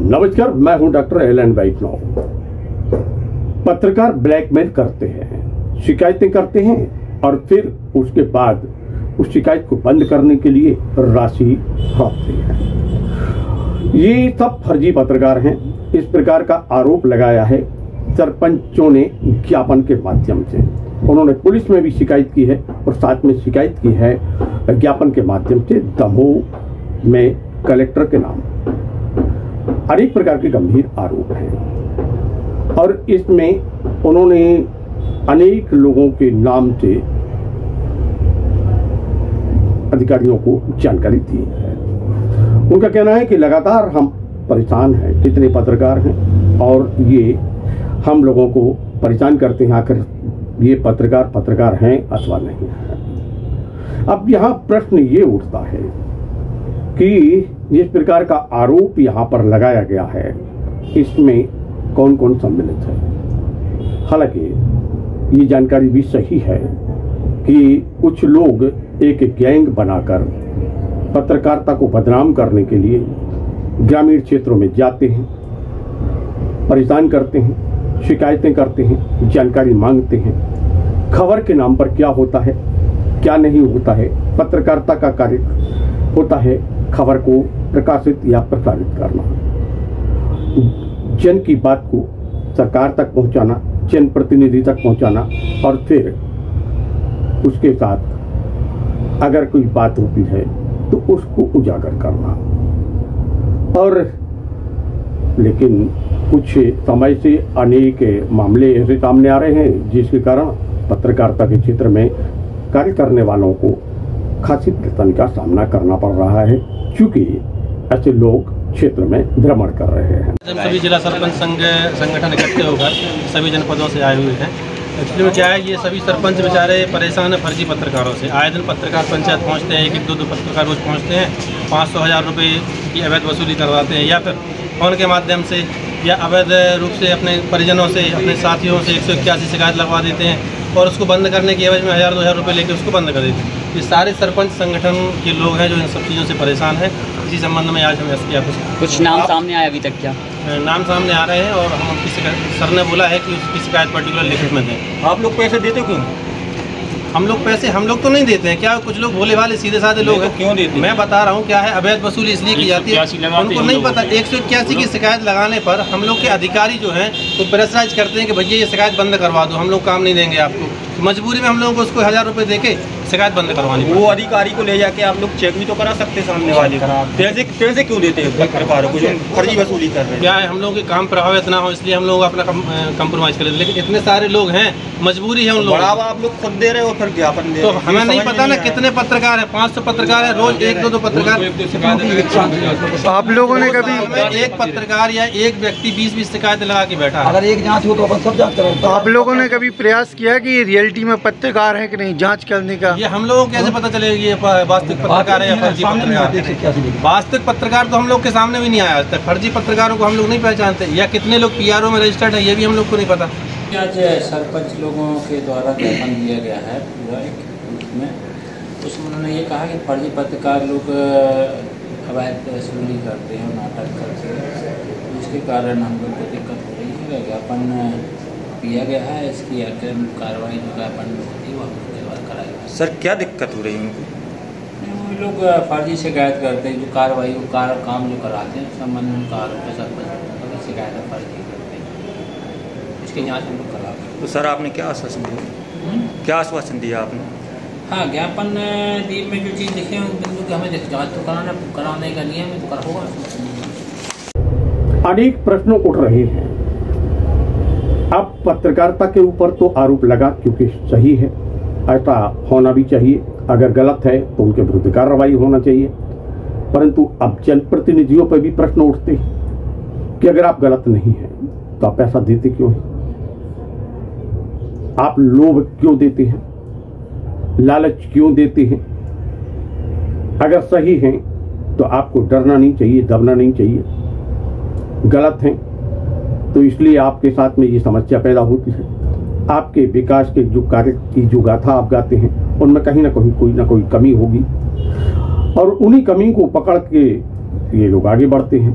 नमस्कार, मैं हूं डॉक्टर एलन वैष्णव। पत्रकार ब्लैकमेल करते हैं, शिकायतें करते हैं और फिर उसके बाद उस शिकायत को बंद करने के लिए राशि हड़पते हैं। ये सब फर्जी पत्रकार हैं। इस प्रकार का आरोप लगाया है सरपंचों ने ज्ञापन के माध्यम से। उन्होंने पुलिस में भी शिकायत की है और साथ में शिकायत की है ज्ञापन के माध्यम से दमोह में कलेक्टर के नाम। अनेक प्रकार के गंभीर आरोप हैं और इसमें उन्होंने अनेक लोगों के नाम से अधिकारियों को जानकारी दी है। उनका कहना है कि लगातार हम परेशान हैं, कितने पत्रकार हैं और ये हम लोगों को परेशान करते हैं, आखिर ये पत्रकार हैं अथवा नहीं है। अब यहाँ प्रश्न ये उठता है कि जिस प्रकार का आरोप यहाँ पर लगाया गया है, इसमें कौन कौन सम्मिलित है। हालांकि ये जानकारी भी सही है कि कुछ लोग एक गैंग बनाकर पत्रकारिता को बदनाम करने के लिए ग्रामीण क्षेत्रों में जाते हैं, परेशान करते हैं, शिकायतें करते हैं, जानकारी मांगते हैं। खबर के नाम पर क्या होता है, क्या नहीं होता है। पत्रकारिता का कार्य होता है खबर को प्रकाशित या प्रसारित करना, जन की बात को सरकार तक पहुंचाना, जनप्रतिनिधि तक पहुंचाना और फिर उसके साथ अगर कोई बात होती है तो उसको उजागर करना। और लेकिन कुछ समय से अनेक मामले ऐसे सामने आ रहे हैं जिसके कारण पत्रकारिता के क्षेत्र में कार्य करने वालों को खासी परेशानी का सामना करना पड़ रहा है, क्योंकि ऐसे लोग क्षेत्र में भ्रमण कर रहे हैं। सभी जिला सरपंच संगठन इकट्ठे होकर सभी जनपदों से आए हुए हैं। एक्चुअली में क्या है, ये सभी सरपंच बेचारे परेशान है फर्जी पत्रकारों से। आए दिन पत्रकार पंचायत पहुंचते हैं, एक दो पत्रकार रोज पहुंचते हैं, 500,000 रुपये की अवैध वसूली करवाते हैं, या फिर फोन के माध्यम से या अवैध रूप से अपने परिजनों से, अपने साथियों से 181 शिकायत लगवा देते हैं और उसको बंद करने की एवज में 1000-2000 रुपये लेकर उसको बंद कर देते हैं। ये सारे सरपंच संगठन के लोग हैं जो इन सब चीज़ों से परेशान हैं। इसी संबंध में आज हम एसपी ऑफिस कुछ नाम सामने आया अभी तक? क्या नाम सामने आ रहे हैं और हम उनकी शिकायत, सर ने बोला है कि उसकी शिकायत पर्टिकुलर लिखित में दें। आप लोग पैसे देते क्यों? हम लोग तो नहीं देते हैं। क्या कुछ लोग भोले भाले सीधे साधे लोग हैं, क्यों देते? मैं बता रहा हूँ क्या है, अवैध वसूली इसलिए की जाती है, उनको नहीं पता। 181 की शिकायत लगाने पर हम लोग के अधिकारी जो हैं वो प्रेशराइज करते हैं कि भैया ये शिकायत बंद करवा दो, हम लोग काम नहीं देंगे आपको। मजबूरी में हम लोगों को उसको 1000 रुपये देके शिकायत बंद करवानी। वो अधिकारी को ले जाके आप लोग चेक भी तो करा सकते सामने वाले। पैसे क्यों देते हैं पत्रकारों को जो फर्जी वसूली कर रहे हैं? क्या है, हम लोगों के काम प्रभावित ना हो इसलिए हम लोग अपना कंप्रोमाइज करें, लेकिन इतने सारे लोग हैं, मजबूरी है उन लोगों। बढ़ावा आप लोग खुद दे रहे हो, फिर ज्ञापन दे। तो हमें नहीं पता ना कितने पत्रकार हैं, 500 पत्रकार है, रोज 1-2 पत्रकार। आप लोगों ने कभी एक पत्रकार या एक व्यक्ति 20-20 शिकायतें लगा के बैठा है। अगर एक जांच हो तो अपन सब जांच करें। तो आप लोगों ने कभी प्रयास किया कि रियलिटी में पत्रकार है कि नहीं, जांच करने का? ये हम लोगों को कैसे पता चलेगा ये वास्तविक पत्रकार है या फर्जी पत्रकार? वास्तविक पत्रकार तो हम लोग के सामने भी नहीं आया आज तक। फर्जी पत्रकारों को हम लोग नहीं पहचानते, या कितने लोग PRO में रजिस्टर्ड है ये भी हम लोग को नहीं पता। आज सरपंच लोगों के द्वारा ज्ञापन दिया गया है पूरा में, उसमें उन्होंने ये कहा कि फर्जी पत्रकार लोग अवैध वसूली करते हैं, नाटक करते हैं, जिसके कारण हम लोग को दिक्कत हो रही है। ज्ञापन दिया गया है, इसकी अग्रिम कार्रवाई जो ज्ञापन में होती है वो हम लोग के बाद कराएगा। सर क्या दिक्कत हो रही है उनको? वो लोग फर्जी शिकायत करते हैं, जो कार्रवाई काम जो कराते हैं संबंध में उनका आरोप है सरपंच शिकायत फर्जी करते हैं, इसकी जाँच हम लोग करा। तो सर आपने क्या आश्वासन दिया? क्या आश्वासन दिया आपने? हाँ, ज्ञापन दी में जो चीज़ लिखे हैं बिंदु की हमें जाँच तो कराने का नियम है तो होगा। अनेक प्रश्न उठ रहे हैं। अब पत्रकारिता के ऊपर तो आरोप लगा क्योंकि सही है, ऐसा होना भी चाहिए। अगर गलत है तो उनके विरुद्ध कार्रवाई होना चाहिए। परंतु अब जनप्रतिनिधियों पर भी प्रश्न उठते हैं कि अगर आप गलत नहीं हैं तो आप पैसा देते क्यों हैं? आप लोभ क्यों देते हैं, लालच क्यों देते हैं? अगर सही हैं तो आपको डरना नहीं चाहिए, दबना नहीं चाहिए। गलत हैं तो इसलिए आपके साथ में ये समस्या पैदा होती है। आपके विकास के जो कार्य की जो गाथा आप गाते हैं उनमें कहीं ना कहीं कोई ना कोई कमी होगी और उन्हीं कमी को पकड़ के ये लोग आगे बढ़ते हैं।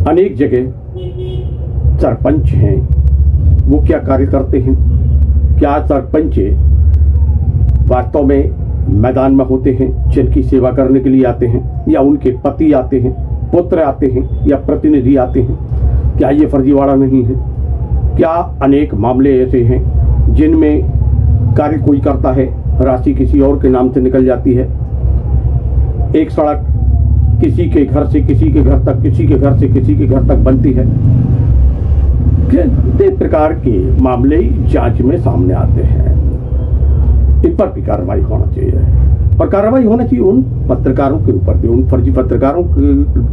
अनेक जगह सरपंच हैं, वो क्या कार्य करते हैं? क्या सरपंच वास्तव में मैदान में होते हैं, जन की सेवा करने के लिए आते हैं, या उनके पति आते हैं, पुत्र आते हैं, या प्रतिनिधि आते हैं? क्या ये फर्जीवाड़ा नहीं है? क्या अनेक मामले ऐसे हैं जिनमें कार्य कोई करता है, राशि किसी और के नाम से निकल जाती है, एक सड़क किसी के घर से किसी के घर तक, किसी के घर से किसी के घर तक बनती है। कितने प्रकार के मामले जांच में सामने आते हैं। इन पर भी कार्रवाई होना चाहिए, और कार्रवाई होना चाहिए उन पत्रकारों के ऊपर भी, उन फर्जी पत्रकारों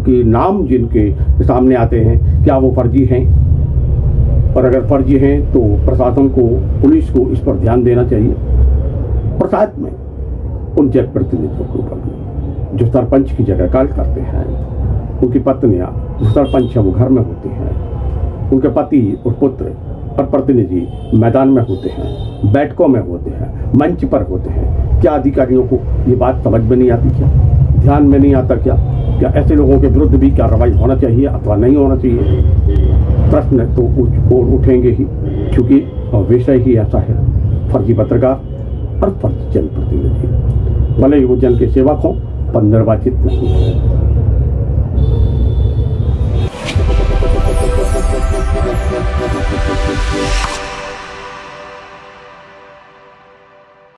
के नाम जिनके सामने आते हैं, क्या वो फर्जी हैं? और अगर फर्जी हैं तो प्रशासन को, पुलिस को इस पर ध्यान देना चाहिए। और साथ में उन जनप्रतिनिधियों के ऊपर भी जो सरपंच की जगह कार्य करते हैं, उनकी पत्नियां जो सरपंच है वो घर में होती हैं, उनके पति और पुत्र और प्रतिनिधि मैदान में होते हैं, बैठकों में होते हैं, मंच पर होते हैं। क्या अधिकारियों को ये बात समझ में नहीं आती? क्या ध्यान में नहीं आता? क्या ऐसे लोगों के विरुद्ध भी कार्रवाई होना चाहिए अथवा नहीं होना चाहिए? प्रश्न तो उठेंगे ही, क्योंकि विषय ही ऐसा है, फर्जी पत्रकार और फर्जी जनप्रतिनिधि। भले ही वो जन के सेवक हों पर निर्वाचित नहीं है।